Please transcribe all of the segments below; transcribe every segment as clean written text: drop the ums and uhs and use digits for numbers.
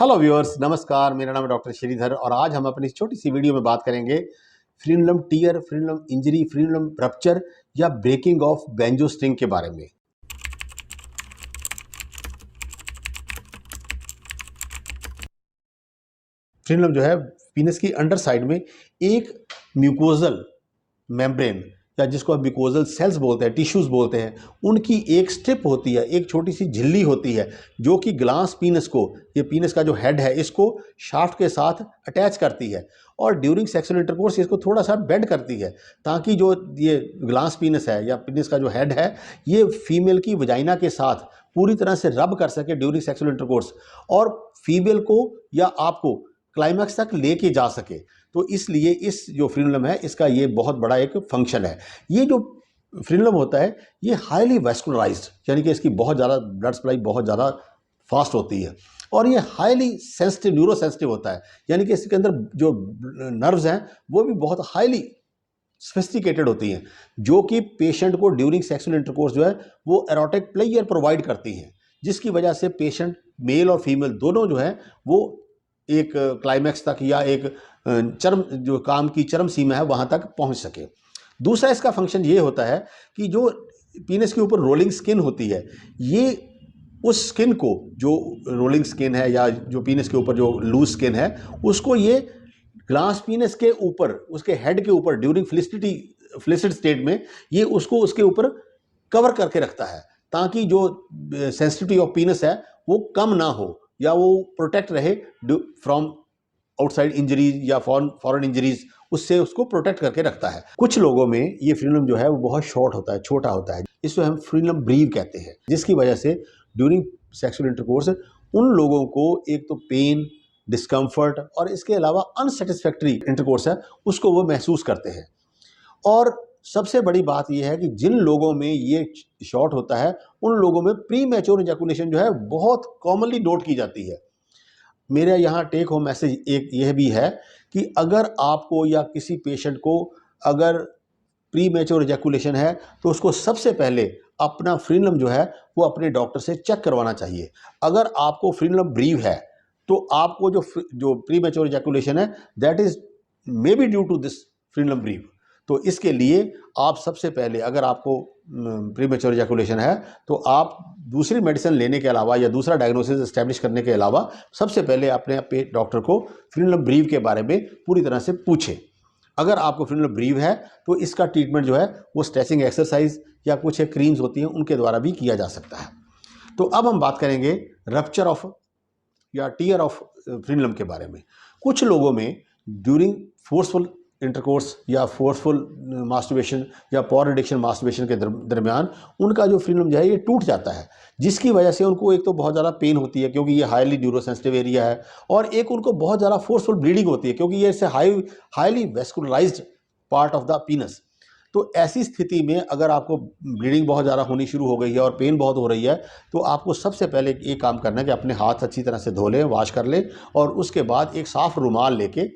Hello viewers, नमस्कार। मेरा नाम है डॉक्टर श्रीधर और आज हम अपनी छोटी सी वीडियो में बात करेंगे frenum tear, frenum injury, frenum rupture या ब्रेकिंग ऑफ बेंजो स्ट्रिंग के बारे में। फ्रीनम जो है पीनस की अंडर साइड में एक म्यूकोजल मेम्ब्रेन या जिसको हम म्यूकोजल सेल्स बोलते हैं, टिश्यूज बोलते हैं, उनकी एक स्ट्रिप होती है, एक छोटी सी झिल्ली होती है जो कि ग्लास पीनस को, ये पीनस का जो हेड है, इसको शाफ्ट के साथ अटैच करती है और ड्यूरिंग सेक्सुअल इंटरकोर्स इसको थोड़ा सा बेंड करती है ताकि जो ये ग्लास पीनस है या पीनस का जो हेड है ये फीमेल की वजाइना के साथ पूरी तरह से रब कर सके ड्यूरिंग सेक्सुअल इंटरकोर्स और फीमेल को या आपको क्लाइमैक्स तक लेके जा सके। तो इसलिए इस जो फ्रीनम है इसका ये बहुत बड़ा एक फंक्शन है। ये जो फ्रीनम होता है ये हाईली वेस्कुलराइज्ड, यानी कि इसकी बहुत ज़्यादा ब्लड सप्लाई बहुत ज़्यादा फास्ट होती है और ये हाईली सेंसिटिव, न्यूरो सेंसिटिव होता है, यानी कि इसके अंदर जो नर्व्स हैं वो भी बहुत हाईली सोफिस्टिकेटेड होती हैं, जो कि पेशेंट को ड्यूरिंग सेक्सुअल इंटरकोर्स जो है वो एरोटिक प्लेयर प्रोवाइड करती हैं, जिसकी वजह से पेशेंट मेल और फीमेल दोनों जो है वो एक क्लाइमैक्स तक या एक चरम जो काम की चरम सीमा है वहाँ तक पहुँच सके। दूसरा इसका फंक्शन ये होता है कि जो पीनस के ऊपर रोलिंग स्किन होती है, ये उस स्किन को, जो रोलिंग स्किन है या जो पीनस के ऊपर जो लूज स्किन है, उसको ये ग्लास पीनस के ऊपर, उसके हेड के ऊपर ड्यूरिंग फ्लिसिड स्टेट में ये उसको उसके ऊपर कवर करके रखता है ताकि जो सेंसिटिविटी ऑफ पीनस है वो कम ना हो या वो प्रोटेक्ट रहे फ्रॉम आउटसाइड इंजरीज या फॉरेन इंजरीज, उससे उसको प्रोटेक्ट करके रखता है। कुछ लोगों में ये फ्रीनम जो है वो बहुत शॉर्ट होता है, छोटा होता है, इसको हम फ्रीनम ब्रीव कहते हैं, जिसकी वजह से ड्यूरिंग सेक्सुअल इंटरकोर्स उन लोगों को एक तो पेन, डिस्कम्फर्ट और इसके अलावा अनसेटिस्फैक्ट्री इंटरकोर्स है उसको वो महसूस करते हैं। और सबसे बड़ी बात यह है कि जिन लोगों में ये शॉर्ट होता है उन लोगों में प्री मैच्योर इजैकुलेशन जो है बहुत कॉमनली नोट की जाती है। मेरा यहाँ टेक होम मैसेज एक यह भी है कि अगर आपको या किसी पेशेंट को अगर प्री मैच्योर इजैकुलेशन है तो उसको सबसे पहले अपना फ्रीनम जो है वो अपने डॉक्टर से चेक करवाना चाहिए। अगर आपको फ्रीनम ब्रीव है तो आपको जो प्री मैच्योर इजैकुलेशन है that is may be due to this frenum breve. तो इसके लिए आप सबसे पहले, अगर आपको प्री मैच्योर इजैकुलेशन है तो आप दूसरी मेडिसिन लेने के अलावा या दूसरा डायग्नोसिस एस्टेब्लिश करने के अलावा सबसे पहले अपने डॉक्टर को फ्रीनम ब्रीव के बारे में पूरी तरह से पूछें। अगर आपको फ्रीनम ब्रीव है तो इसका ट्रीटमेंट जो है वो स्ट्रेचिंग एक्सरसाइज या कुछ क्रीम्स होती हैं उनके द्वारा भी किया जा सकता है। तो अब हम बात करेंगे रप्चर ऑफ या टीयर ऑफ फ्रीनम के बारे में। कुछ लोगों में ड्यूरिंग फोर्सफुल इंटरकोर्स या फोर्सफुल मास्टरबेशन या पॉवर एडिक्शन मास्टरबेशन के दरमियान उनका जो फ्रीनम जो है ये टूट जाता है, जिसकी वजह से उनको एक तो बहुत ज़्यादा पेन होती है क्योंकि ये हाईली न्यूरोसेंसिटिव एरिया है, और एक उनको बहुत ज़्यादा फोर्सफुल ब्लीडिंग होती है क्योंकि ये इससे highly vascularised part of the पीनस। तो ऐसी स्थिति में अगर आपको ब्लीडिंग बहुत ज़्यादा होनी शुरू हो गई है और पेन बहुत हो रही है तो आपको सबसे पहले एक काम करना है कि अपने हाथ अच्छी तरह से धो लें, वॉश कर लें, और उसके बाद एक साफ रुमाल लेके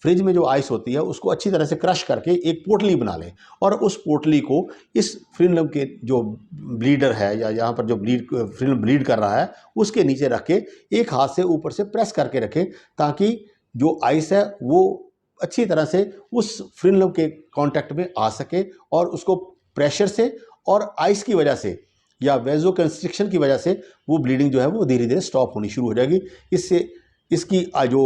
फ्रिज में जो आइस होती है उसको अच्छी तरह से क्रश करके एक पोटली बना लें और उस पोटली को इस फ्रीनम के जो ब्लीडर है या यहाँ पर जो फ्रीनम ब्लीड कर रहा है उसके नीचे रख के एक हाथ से ऊपर से प्रेस करके रखें ताकि जो आइस है वो अच्छी तरह से उस फ्रीनम के कांटेक्ट में आ सके और उसको प्रेशर से और आइस की वजह से या वेजो कंस्ट्रिक्शन की वजह से वो ब्लीडिंग जो है वो धीरे धीरे स्टॉप होनी शुरू हो जाएगी। इससे इसकी जो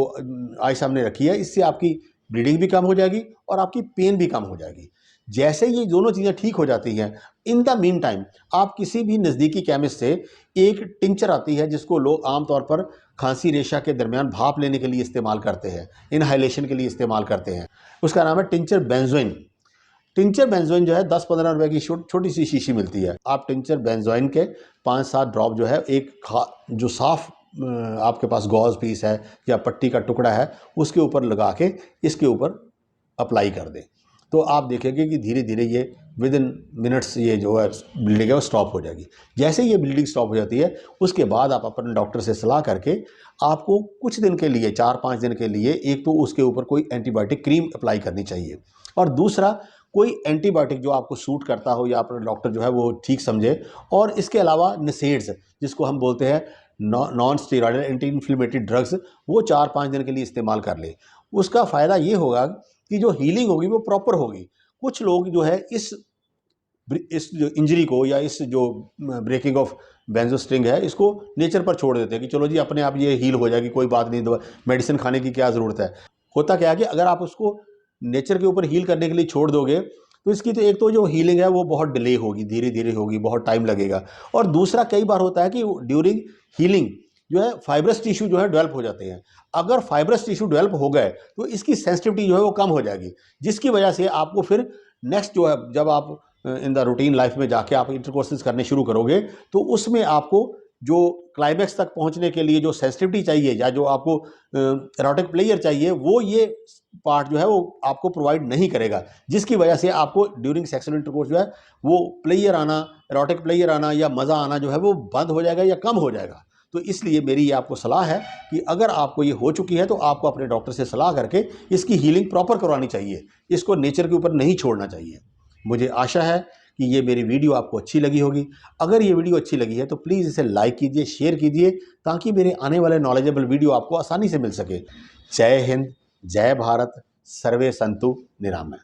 आइस हमने रखी है इससे आपकी ब्लीडिंग भी कम हो जाएगी और आपकी पेन भी कम हो जाएगी। जैसे ये दोनों चीज़ें ठीक हो जाती हैं, इन द मीन टाइम आप किसी भी नज़दीकी केमिस्ट से एक टिंचर आती है जिसको लोग आमतौर पर खांसी रेशा के दरमियान भाप लेने के लिए इस्तेमाल करते हैं, इनहाइलेशन के लिए इस्तेमाल करते हैं, उसका नाम है टिंचर बेंजोइन। टिंचर बेंजोइन जो है 10-15 रुपए की छोटी सी शीशी मिलती है। आप टिंचर बेंजोइन के 5-7 ड्रॉप जो है एक जो साफ आपके पास गॉज पीस है या पट्टी का टुकड़ा है उसके ऊपर लगा के इसके ऊपर अप्लाई कर दें तो आप देखेंगे कि धीरे धीरे ये विद इन मिनट्स ये जो है ब्लीडिंग है वो स्टॉप हो जाएगी। जैसे ये ब्लीडिंग स्टॉप हो जाती है उसके बाद आप अपने डॉक्टर से सलाह करके आपको कुछ दिन के लिए, 4-5 दिन के लिए, एक तो उसके ऊपर कोई एंटीबायोटिक क्रीम अप्लाई करनी चाहिए और दूसरा कोई एंटीबायोटिक जो आपको सूट करता हो या अपना डॉक्टर जो है वो ठीक समझे। और इसके अलावा नसेड्स जिसको हम बोलते हैं non steroidal anti inflammatory drugs वो 4-5 दिन के लिए इस्तेमाल कर ले। उसका फ़ायदा ये होगा कि जो हीलिंग होगी वो प्रॉपर होगी। कुछ लोग जो है इस जो इंजरी को या इस जो ब्रेकिंग ऑफ बेंजो स्ट्रिंग है इसको नेचर पर छोड़ देते हैं कि चलो जी अपने आप ये हील हो जाएगी, कोई बात नहीं, दवा मेडिसिन खाने की क्या ज़रूरत है। होता क्या है कि अगर आप उसको नेचर के ऊपर हील करने के लिए छोड़ दोगे तो इसकी तो एक तो जो हीलिंग है वो बहुत डिले होगी, धीरे धीरे होगी, बहुत टाइम लगेगा। और दूसरा कई बार होता है कि ड्यूरिंग हीलिंग जो है फाइब्रस टिश्यू जो है डेवलप हो जाते हैं। अगर फाइब्रस टिश्यू डेवलप हो गए तो इसकी सेंसिटिविटी जो है वो कम हो जाएगी, जिसकी वजह से आपको फिर नेक्स्ट जो है जब आप इन द रूटीन लाइफ में जाके आप इंटरकोर्सेज करने शुरू करोगे तो उसमें आपको जो क्लाइमैक्स तक पहुंचने के लिए जो सेंसिटिविटी चाहिए या जो आपको एरोटिक प्लेयर चाहिए वो ये पार्ट जो है वो आपको प्रोवाइड नहीं करेगा, जिसकी वजह से आपको ड्यूरिंग सेक्सुअल इंटरकोर्स जो है वो प्लेयर आना, एरोटिक प्लेयर आना या मज़ा आना जो है वो बंद हो जाएगा या कम हो जाएगा। तो इसलिए मेरी ये आपको सलाह है कि अगर आपको ये हो चुकी है तो आपको अपने डॉक्टर से सलाह करके इसकी हीलिंग प्रॉपर करवानी चाहिए, इसको नेचर के ऊपर नहीं छोड़ना चाहिए। मुझे आशा है कि ये मेरी वीडियो आपको अच्छी लगी होगी। अगर ये वीडियो अच्छी लगी है तो प्लीज़ इसे लाइक कीजिए, शेयर कीजिए, ताकि मेरे आने वाले नॉलेजेबल वीडियो आपको आसानी से मिल सके। जय हिंद, जय भारत, सर्वे संतु निरामय।